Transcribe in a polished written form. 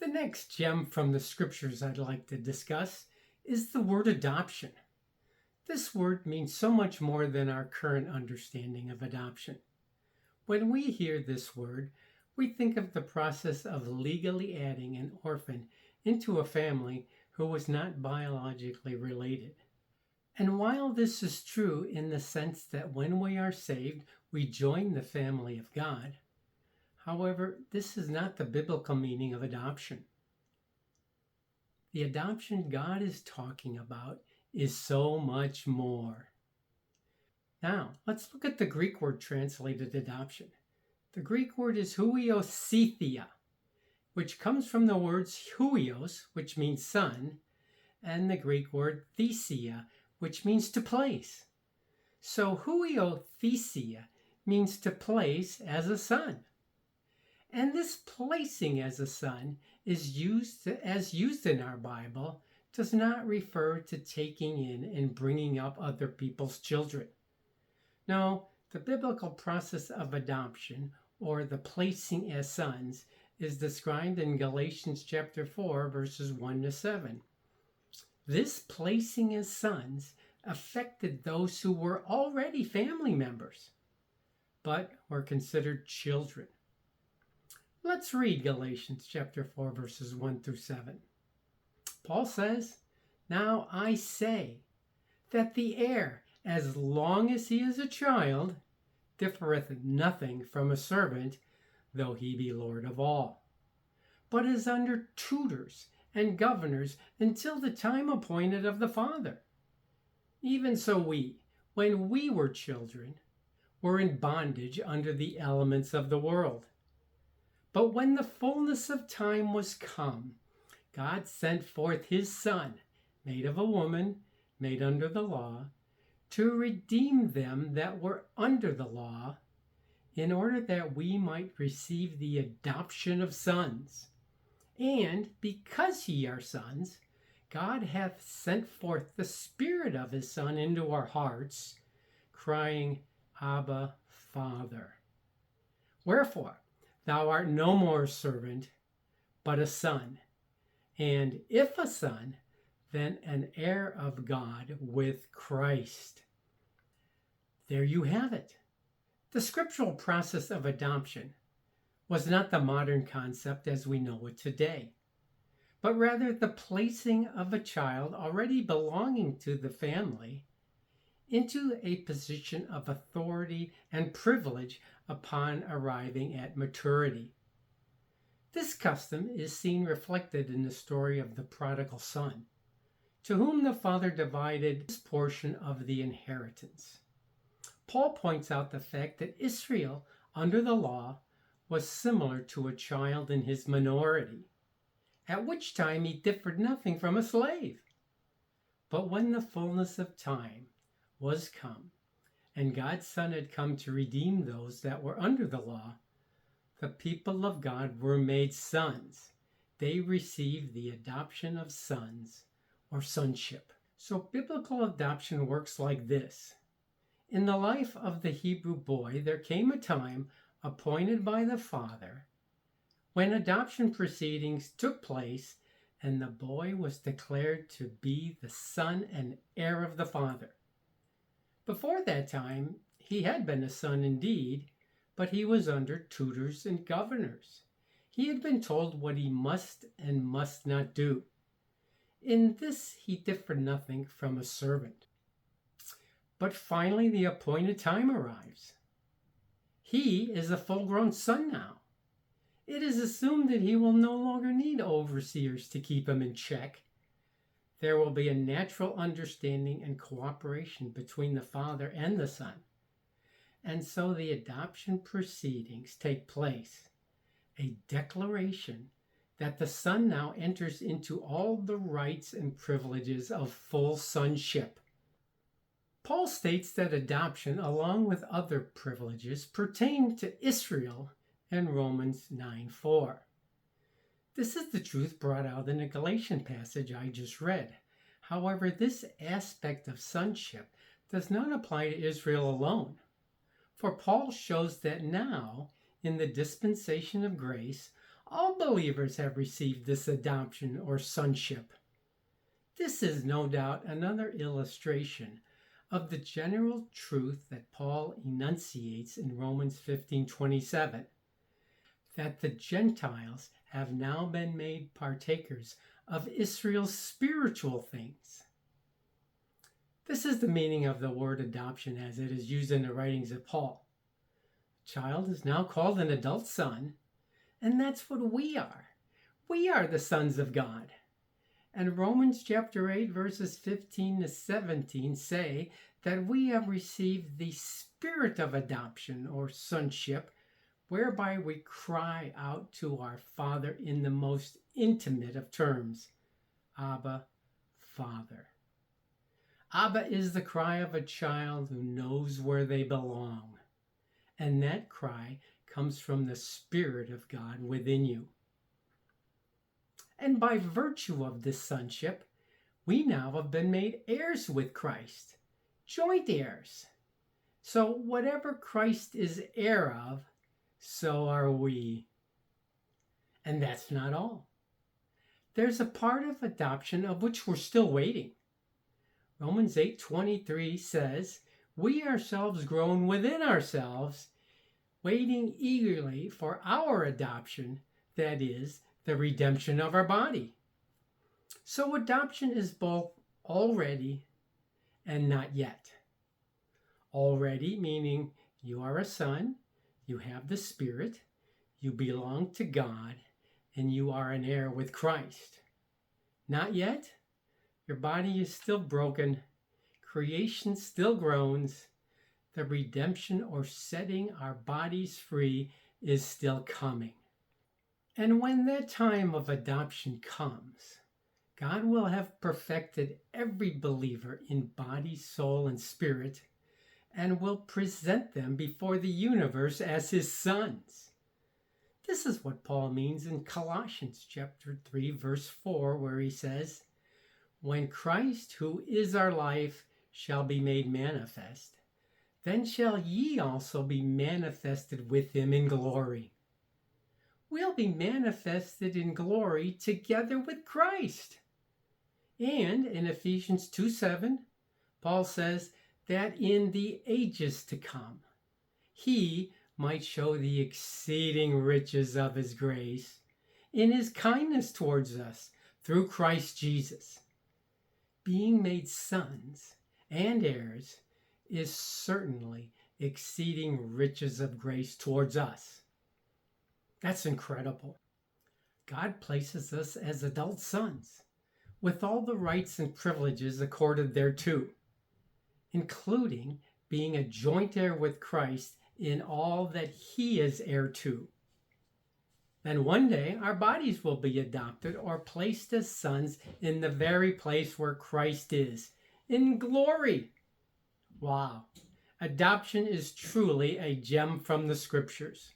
The next gem from the scriptures I'd like to discuss is the word adoption. This word means so much more than our current understanding of adoption. When we hear this word, we think of the process of legally adding an orphan into a family who was not biologically related. And while this is true in the sense that when we are saved, we join the family of God, however, this is not the biblical meaning of adoption. The adoption God is talking about is so much more. Now, let's look at the Greek word translated adoption. The Greek word is huiothesia, which comes from the words huios, which means son, and the Greek word thesia, which means to place. So huiothesia means to place as a son. And this placing as a son is used in our Bible, does not refer to taking in and bringing up other people's children. No, the biblical process of adoption, or the placing as sons, is described in Galatians chapter 4, verses 1 to 7. This placing as sons affected those who were already family members, but were considered children. Let's read Galatians chapter 4, verses 1 through 7. Paul says, "Now I say that the heir, as long as he is a child, differeth nothing from a servant, though he be Lord of all, but is under tutors and governors until the time appointed of the Father. Even so we, when we were children, were in bondage under the elements of the world. But when the fullness of time was come, God sent forth his Son, made of a woman, made under the law, to redeem them that were under the law, in order that we might receive the adoption of sons. And because ye are sons, God hath sent forth the Spirit of his Son into our hearts, crying, Abba, Father. Wherefore, thou art no more a servant, but a son. And if a son, then an heir of God with Christ." There you have it. The scriptural process of adoption was not the modern concept as we know it today, but rather the placing of a child already belonging to the family into a position of authority and privilege upon arriving at maturity. This custom is seen reflected in the story of the prodigal son, to whom the father divided his portion of the inheritance. Paul points out the fact that Israel, under the law, was similar to a child in his minority, at which time he differed nothing from a slave. But when the fullness of time was come, and God's Son had come to redeem those that were under the law, the people of God were made sons. They received the adoption of sons, or sonship. So biblical adoption works like this. In the life of the Hebrew boy, there came a time appointed by the father when adoption proceedings took place and the boy was declared to be the son and heir of the father. Before that time, he had been a son indeed, but he was under tutors and governors. He had been told what he must and must not do. In this, he differed nothing from a servant. But finally, the appointed time arrives. He is a full-grown son now. It is assumed that he will no longer need overseers to keep him in check. There will be a natural understanding and cooperation between the father and the son. And so the adoption proceedings take place, a declaration that the son now enters into all the rights and privileges of full sonship. Paul states that adoption, along with other privileges, pertain to Israel in Romans 9:4. This is the truth brought out in the Galatian passage I just read. However, this aspect of sonship does not apply to Israel alone. For Paul shows that now, in the dispensation of grace, All believers have received this adoption or sonship. This is no doubt another illustration of the general truth that Paul enunciates in Romans 15:27, that the Gentiles have now been made partakers of Israel's spiritual things. This is the meaning of the word adoption as it is used in the writings of Paul. A child is now called an adult son, and that's what we are. We are the sons of God. And Romans chapter 8, verses 15 to 17 say that we have received the spirit of adoption or sonship, whereby we cry out to our Father in the most intimate of terms, Abba, Father. Abba is the cry of a child who knows where they belong, and that cry comes from the Spirit of God within you. And by virtue of this sonship, we now have been made heirs with Christ, joint heirs. So whatever Christ is heir of, so are we. And that's not all. There's a part of adoption of which we're still waiting. Romans 8:23 says, "We ourselves groan within ourselves, waiting eagerly for our adoption, that is, the redemption of our body." So adoption is both already and not yet. Already meaning you are a son, you have the Spirit, you belong to God, and you are an heir with Christ. Not yet. Your body is still broken. Creation still groans. The redemption or setting our bodies free is still coming. And when that time of adoption comes, God will have perfected every believer in body, soul, and spirit, and will present them before the universe as his sons. This is what Paul means in Galatians chapter 3, verse 4, where he says, "When Christ, who is our life, shall be made manifest, then shall ye also be manifested with him in glory." We'll be manifested in glory together with Christ. And in Ephesians 2:7, Paul says that in the ages to come, he might show the exceeding riches of his grace in his kindness towards us through Christ Jesus. Being made sons and heirs is certainly exceeding riches of grace towards us. That's incredible. God places us as adult sons with all the rights and privileges accorded thereto, including being a joint heir with Christ in all that he is heir to. Then one day our bodies will be adopted or placed as sons in the very place where Christ is, in glory. Wow. Adoption is truly a gem from the scriptures.